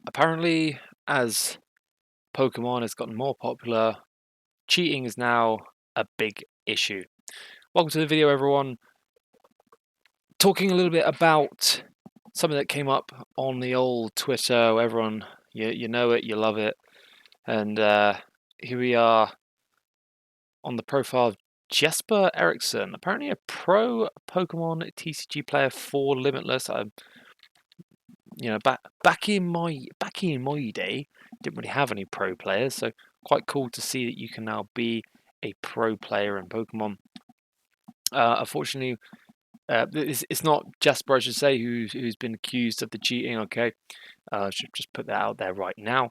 Apparently, as Pokemon has gotten more popular, cheating is now a big issue. Welcome to the video, everyone. Talking a little bit about something that came up on the old Twitter. Everyone, you know it, you love it, and here we are on the profile of Jesper Eriksson, apparently a pro Pokemon TCG player for Limitless. Back in my day, didn't really have any pro players, so quite cool to see that you can now be a pro player in Pokemon. Unfortunately, it's not Jasper, I should say, who's been accused of the cheating. Okay, I should just put that out there right now.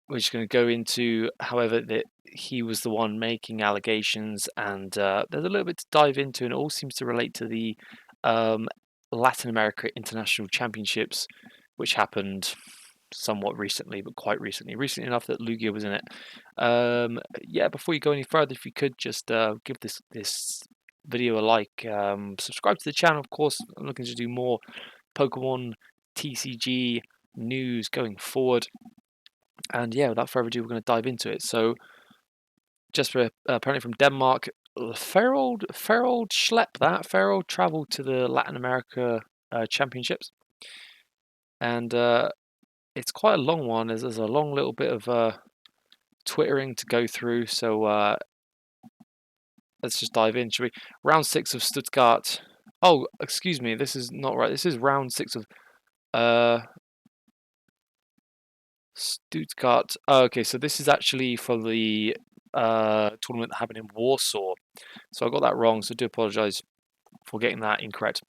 We're just going to go into, however, that he was the one making allegations, and there's a little bit to dive into, and it all seems to relate to the Latin America International Championships, which happened somewhat recently, but quite recently enough that Lugia was in it. Yeah, before you go any further, if you could just give this video a like, subscribe to the channel. Of course, I'm looking to do more Pokemon TCG news going forward. And yeah, without further ado, we're going to dive into it. So, just for apparently from Denmark, Ferold traveled to the Latin America Championships, and it's quite a long one. There's a long little bit of twittering to go through. So let's just dive in, shall we? Round 6 of Stuttgart. Oh, excuse me, this is not right. This is round 6 of Stuttgart. Oh, okay, so this is actually for the tournament that happened in Warsaw. So I got that wrong, so I do apologise for getting that incorrect.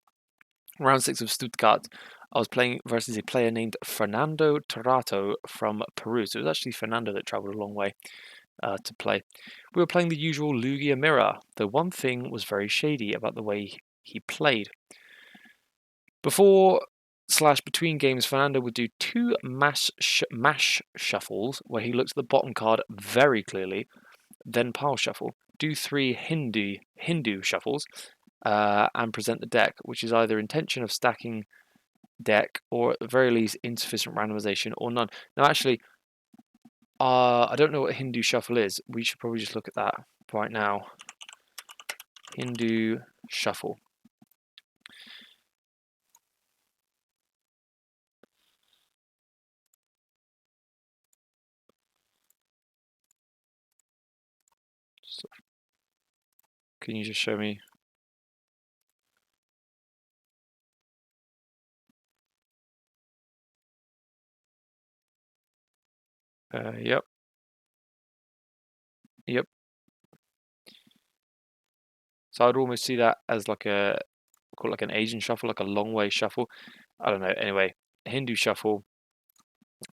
Round 6 of Stuttgart, I was playing versus a player named Fernando Torrato from Peru. So it was actually Fernando that travelled a long way to play. We were playing the usual Lugia mirror, though one thing was very shady about the way he played. Between games, Fernando would do 2 mash shuffles, where he looked at the bottom card very clearly, then pile shuffle, do 3 Hindu shuffles, and present the deck, which is either intention of stacking deck or at the very least insufficient randomization or none. Now, actually, I don't know what Hindu shuffle is. We should probably just look at that right now. Hindu shuffle. So, can you just show me? Yep. Yep. So I'd almost see that as like call it like an Asian shuffle, like a long way shuffle. I don't know. Anyway, Hindu shuffle.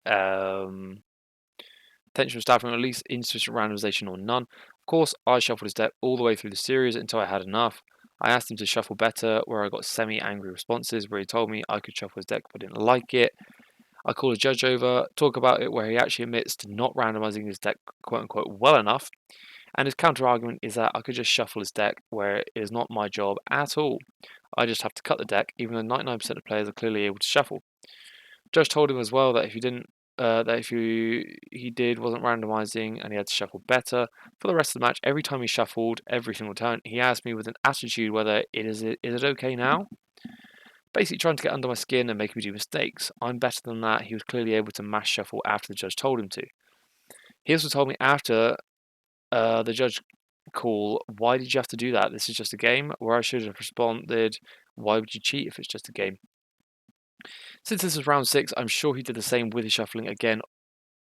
Potential staffing, at least insufficient randomization or none. Of course, I shuffled his deck all the way through the series until I had enough. I asked him to shuffle better, where I got semi-angry responses, where he told me I could shuffle his deck but didn't like it. I call a judge over, talk about it, where he actually admits to not randomizing his deck quote-unquote well enough. And his counter-argument is that I could just shuffle his deck, where it is not my job at all. I just have to cut the deck, even though 99% of players are clearly able to shuffle. Judge told him as well that if he didn't, he did wasn't randomizing and he had to shuffle better for the rest of the match. Every time he shuffled, every single turn, he asked me with an attitude whether is it okay now. Basically trying to get under my skin and make me do mistakes. I'm better than that. He was clearly able to mash shuffle after the judge told him to. He also told me after the judge call, why did you have to do that? This is just a game. Where I should have responded, why would you cheat if it's just a game? Since this is round 6, I'm sure he did the same with his shuffling again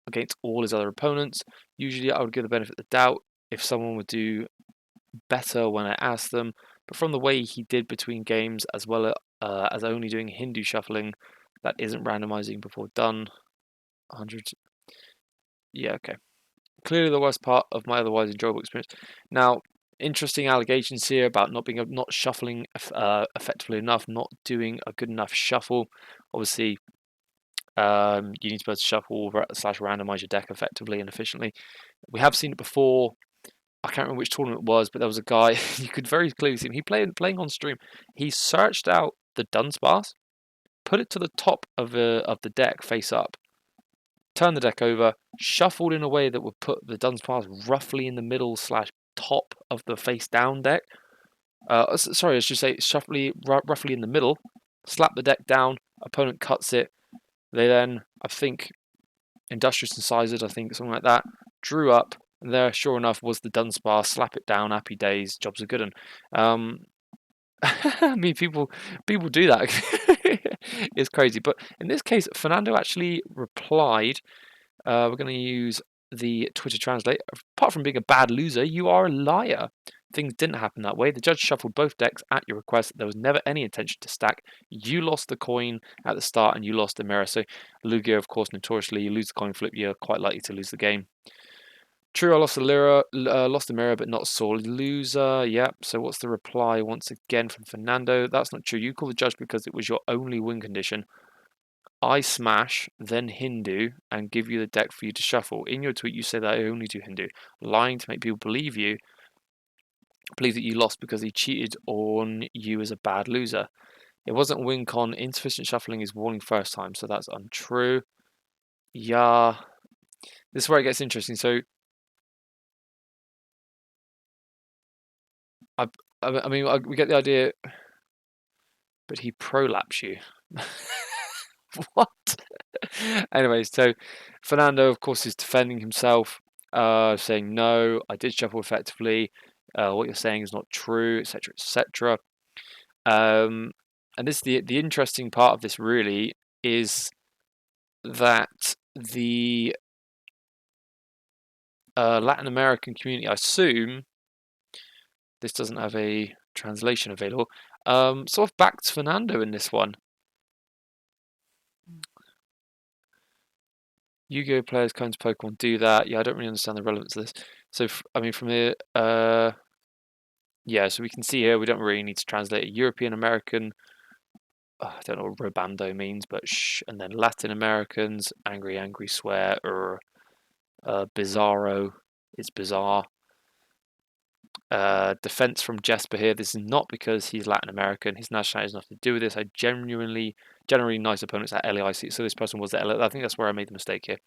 against all his other opponents. Usually I would give the benefit of the doubt if someone would do better when I asked them, but from the way he did between games, as well as only doing Hindu shuffling, that isn't randomizing before done. 100. Yeah, okay. Clearly the worst part of my otherwise enjoyable experience. Now, interesting allegations here about not shuffling effectively enough, not doing a good enough shuffle. Obviously, you need to be able to shuffle / randomize your deck effectively and efficiently. We have seen it before. I can't remember which tournament it was, but there was a guy, you could very clearly see him. Playing on stream. He searched out the Dunsparce, put it to the top of the deck face up, turn the deck over, shuffled in a way that would put the Dunsparce roughly in the middle / top of the face down deck. Sorry, I should say roughly in the middle. Slap the deck down, opponent cuts it. They then, I think, Industrious Incisors, I think, something like that, drew up, and there, sure enough, was the Dunsparce. Slap it down, happy days, jobs are good. And I mean, people do that. It's crazy. But in this case, Fernando actually replied. We're going to use the Twitter translate. Apart from being a bad loser, you are a liar. Things didn't happen that way. The judge shuffled both decks at your request. There was never any intention to stack. You lost the coin at the start and you lost the mirror. So Lugia, of course, notoriously, you lose the coin flip, you're quite likely to lose the game. True, I lost the mirror, but not sore loser. Yep. So what's the reply once again from Fernando? That's not true. You called the judge because it was your only win condition. I smash, then Hindu, and give you the deck for you to shuffle. In your tweet, you say that I only do Hindu, lying to make people believe that you lost because he cheated on you as a bad loser. It wasn't a win con. Insufficient shuffling is warning first time, so that's untrue. Yeah, this is where it gets interesting. So, I mean, we get the idea, but he prolaps you. What? Anyways, so Fernando, of course, is defending himself, saying, no, I did shuffle effectively. What you're saying is not true, etc., etc. And this the interesting part of this really is that the Latin American community, I assume, this doesn't have a translation available, sort of backed Fernando in this one. Yu-Gi-Oh! Players, coins, Pokemon do that. Yeah, I don't really understand the relevance of this. So, I mean, from here, yeah, so we can see here, we don't really need to translate a European American. I don't know what Robando means, but shh. And then Latin Americans, angry, swear, bizarro, it's bizarre. Defense from Jesper here. This is not because he's Latin American. His nationality has nothing to do with this. I generally nice opponents at LAIC. So this person was at LAIC. I think that's where I made the mistake here.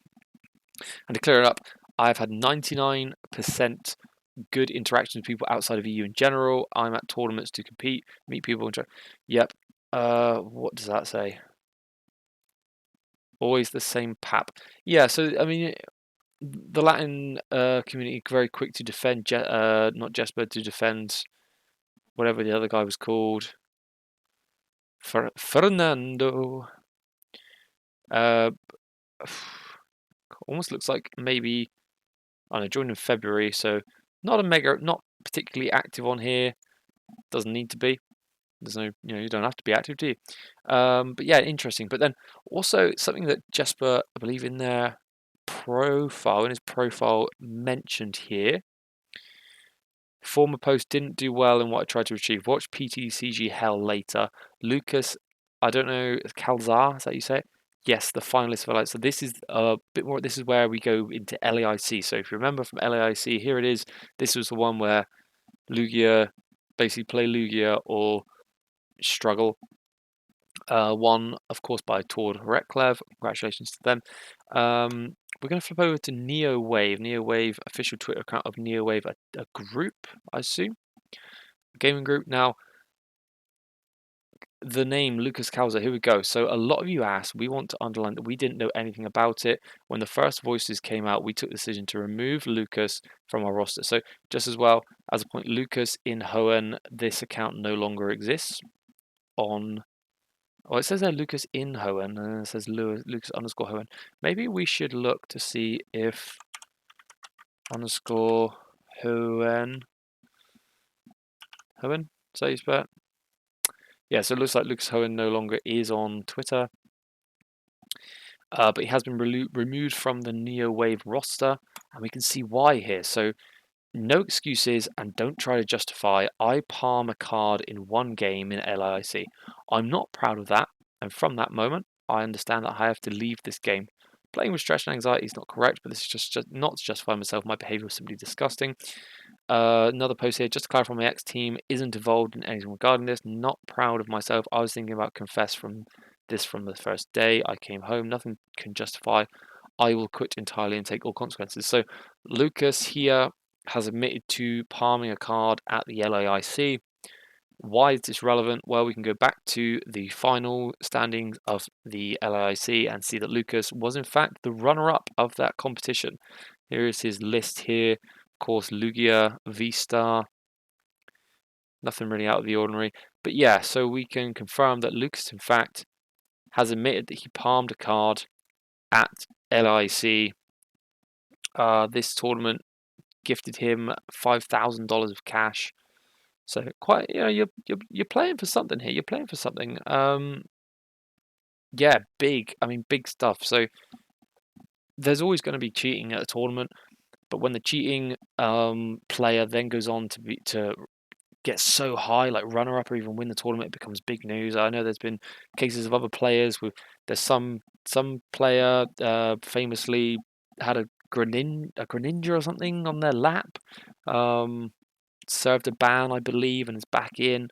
And to clear it up, I've had 99% good interactions with people outside of EU in general. I'm at tournaments to compete, meet people. Yep. What does that say? Always the same pap. Yeah. So I mean, the Latin community very quick to defend. Not Jesper, to defend whatever the other guy was called. Fernando. Almost looks like maybe, I don't know, joined in February, so not particularly active on here. Doesn't need to be. There's no, you don't have to be active, do you? But yeah, interesting. But then also something that Jesper, I believe, in his profile, mentioned here. Former post didn't do well in what I tried to achieve. Watch PTCG hell later. Lucas, I don't know, Calzar, is that how you say it? Yes, the finalist for LAIC. So this is a bit more. This is where we go into LAIC. So if you remember from LAIC, here it is. This was the one where Lugia, basically play Lugia or struggle. Won, of course, by Tord Reklev. Congratulations to them. We're going to flip over to NeoWave. NeoWave, official Twitter account of NeoWave, a group, I assume. A gaming group. Now, the name Lucas Calza, here we go. So a lot of you asked, we want to underline that we didn't know anything about it. When the first voices came out, we took the decision to remove Lucas from our roster. So just as well as a point, Lucas in Hoenn, this account no longer exists on... Oh, it says there Lucas in Hoenn, and then it says Lucas underscore Hoenn. Maybe we should look to see if underscore Hoenn... Hoenn? Is that you spell it? Yeah, so it looks like Lucas Hoenn no longer is on Twitter. But he has been removed from the NeoWave roster, and we can see why here. So, no excuses, and don't try to justify. I palm a card in one game in LAIC. I'm not proud of that, and from that moment, I understand that I have to leave this game. Playing with stress and anxiety is not correct, but this is just not to justify myself. My behavior was simply disgusting. Another post here, just to clarify, my ex-team isn't involved in anything regarding this. Not proud of myself. I was thinking about confess from this from the first day I came home. Nothing can justify. I will quit entirely and take all consequences. So Lucas here has admitted to palming a card at the LAIC. Why is this relevant? Well, we can go back to the final standings of the LAIC and see that Lucas was in fact the runner-up of that competition. Here is his list here. Of course, Lugia, V-Star, nothing really out of the ordinary. But yeah, so we can confirm that Lucas in fact has admitted that he palmed a card at LAIC. This tournament gifted him $5,000 of cash. So quite, you're playing for something here. You're playing for something. Yeah, big. I mean, big stuff. So there's always going to be cheating at a tournament, but when the cheating player then goes on to get so high, like runner up or even win the tournament, it becomes big news. I know there's been cases of other players with there's some player famously had a Greninja or something on their lap. Served a ban, I believe, and is back in.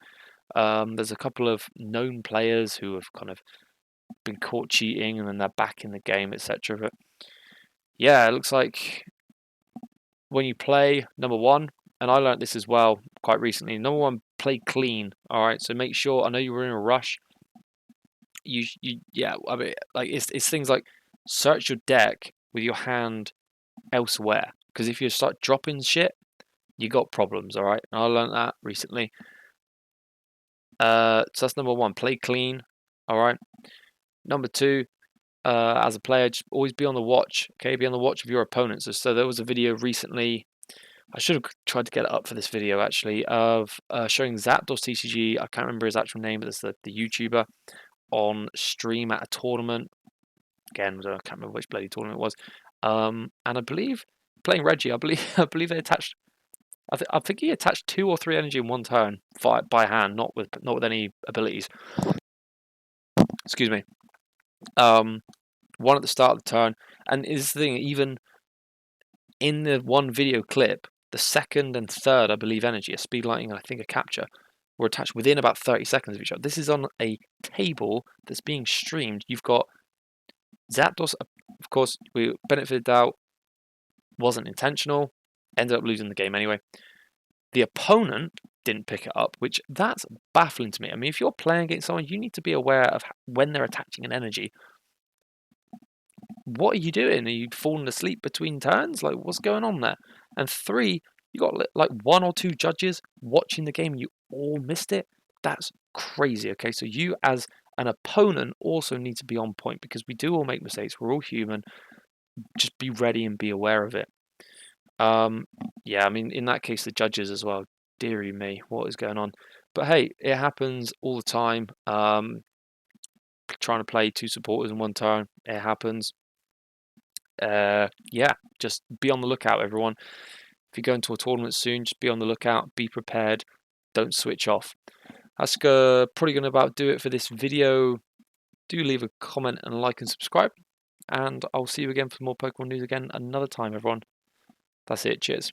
There's a couple of known players who have kind of been caught cheating and then they're back in the game, etc. But yeah, it looks like when you play, number one, and I learned this as well quite recently, number one, play clean. All right, so make sure, I know you were in a rush. Yeah, I mean, like it's things like search your deck with your hand elsewhere, because if you start dropping shit, you got problems. All right, and I learned that recently. So that's number one, play clean. All right. Number two, as a player, just always be on the watch. Okay, be on the watch of your opponents. So there was a video recently. I should have tried to get it up for this video actually of showing Zapdos TCG. I can't remember his actual name, but it's the YouTuber on stream at a tournament. Again, I can't remember which bloody tournament it was. And I believe playing Reggie, I believe they attached. I think he attached 2 or 3 energy in one turn by hand, not with any abilities. Excuse me. One at the start of the turn, and is the thing, even in the one video clip, the second and third, I believe, energy, a speed lightning, and I think a capture, were attached within about 30 seconds of each other. This is on a table that's being streamed. You've got Zapdos, of course, we benefited doubt, wasn't intentional, ended up losing the game anyway. The opponent didn't pick it up, which that's baffling to me. I mean, if you're playing against someone, you need to be aware of when they're attaching an energy. What are you doing? Are you falling asleep between turns? Like, what's going on there? And 3, you got like 1 or 2 judges watching the game and you all missed it. That's crazy. Okay, so you as an opponent also need to be on point, because we do all make mistakes. We're all human. Just be ready and be aware of it. Yeah, I mean, in that case, the judges as well. Deary me, what is going on? But hey, it happens all the time. Trying to play 2 supporters in one turn, it happens. Yeah, just be on the lookout, everyone. If you go into a tournament soon, just be on the lookout, be prepared, don't switch off. That's probably going to about do it for this video. Do leave a comment and like and subscribe, and I'll see you again for more Pokemon news again another time, everyone. That's it, cheers.